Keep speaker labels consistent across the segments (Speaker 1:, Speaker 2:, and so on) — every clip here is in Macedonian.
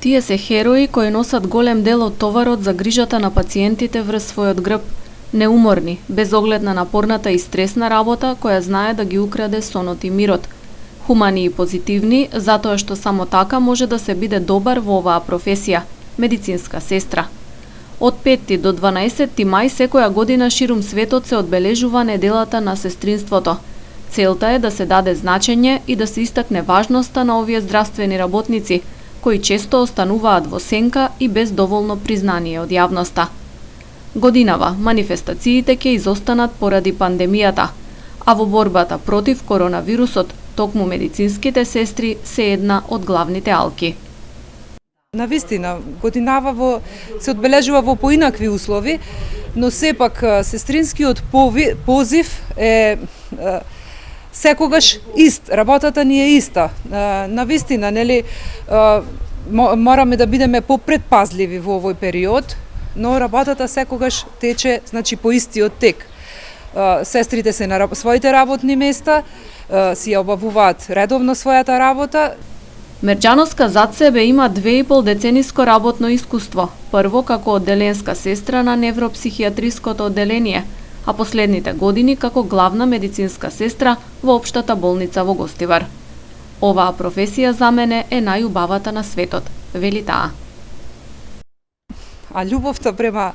Speaker 1: Тие се херои кои носат голем дел од товарот за грижата на пациентите врз својот грб, неуморни, без оглед на напорната и стресна работа која знае да ги украде сонот и мирот. Хумани и позитивни, затоа што само така може да се биде добар во оваа професија – медицинска сестра. Од 5 до 12 мај секоја година ширум светот се одбележува неделата на сестринството. Целта е да се даде значење и да се истакне важноста на овие здравствени работници, кои често остануваат во сенка и без доволно признание од јавноста. Годинава манифестациите ќе изостанат поради пандемијата, а во борбата против коронавирусот, токму медицинските сестри се една од главните алки.
Speaker 2: Навистина, годинава се одбележува во поинакви услови, но сепак сестринскиот позив е секогаш ист, работата ни е иста. Навистина, нели, мораме да бидеме попредпазливи во овој период, но работата секогаш тече, значи, по истиот тек. Сестрите се на своите работни места, си ја обавуваат редовно својата работа.
Speaker 1: Мерџановска зад себе има 2,5 децениско работно искуство, прво како одделенска сестра на невропсихијатриското одделение, а последните години како главна медицинска сестра во општата болница во Гостивар. Оваа професија за мене е најубавата на светот, вели таа.
Speaker 2: А љубовта према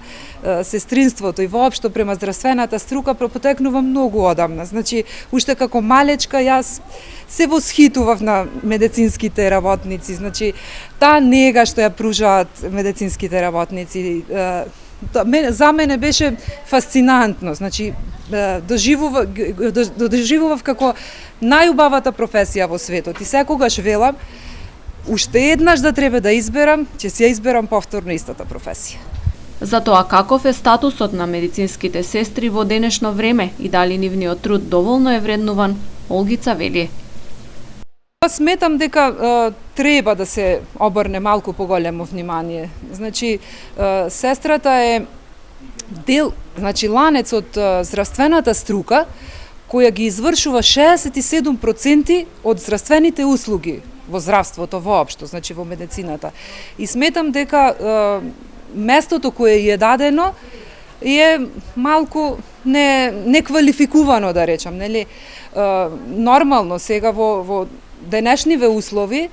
Speaker 2: сестринството и воопшто према здравствената струка пропотекнува многу одамна. Значи, уште како малечка јас се восхитував на медицинските работници. Значи, таа нега што ја пружаат медицинските работници, за мене беше фасцинантно. Значи, доживував како најубавата професија во светот и секогаш велам, уште еднаш да треба да изберам, ќе си ја изберам повторно истата професија.
Speaker 1: За тоа каков е статусот на медицинските сестри во денешно време и дали нивниот труд доволно е вреднуван, Олгица вели.
Speaker 2: Сметам дека треба да се обрне малку поголемо внимание. Значи, сестрата е дел, значи ланец од здравствената струка, која ги извршува 67% од здравствените услуги во здравството воопшто, значи во медицината. И сметам дека местото кое е дадено е малку неквалификувано, да речам, нели? Нормално сега во денешниве услови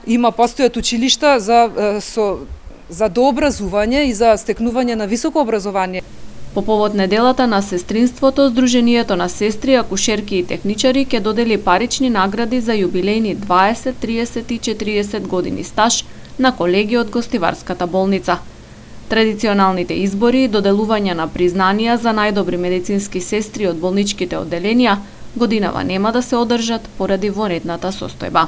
Speaker 2: постојат училишта за дообразување и за стекнување на високо образование.
Speaker 1: По повод неделата на сестринството, Сдруженијето на сестри, акушерки и техничари ќе додели парични награди за јубилејни 20, 30 и 40 години стаж на колеги од Гостиварската болница. Традиционалните избори и доделување на признанија за најдобри медицински сестри од болничките одделенија годинава нема да се одржат поради вонредната состојба.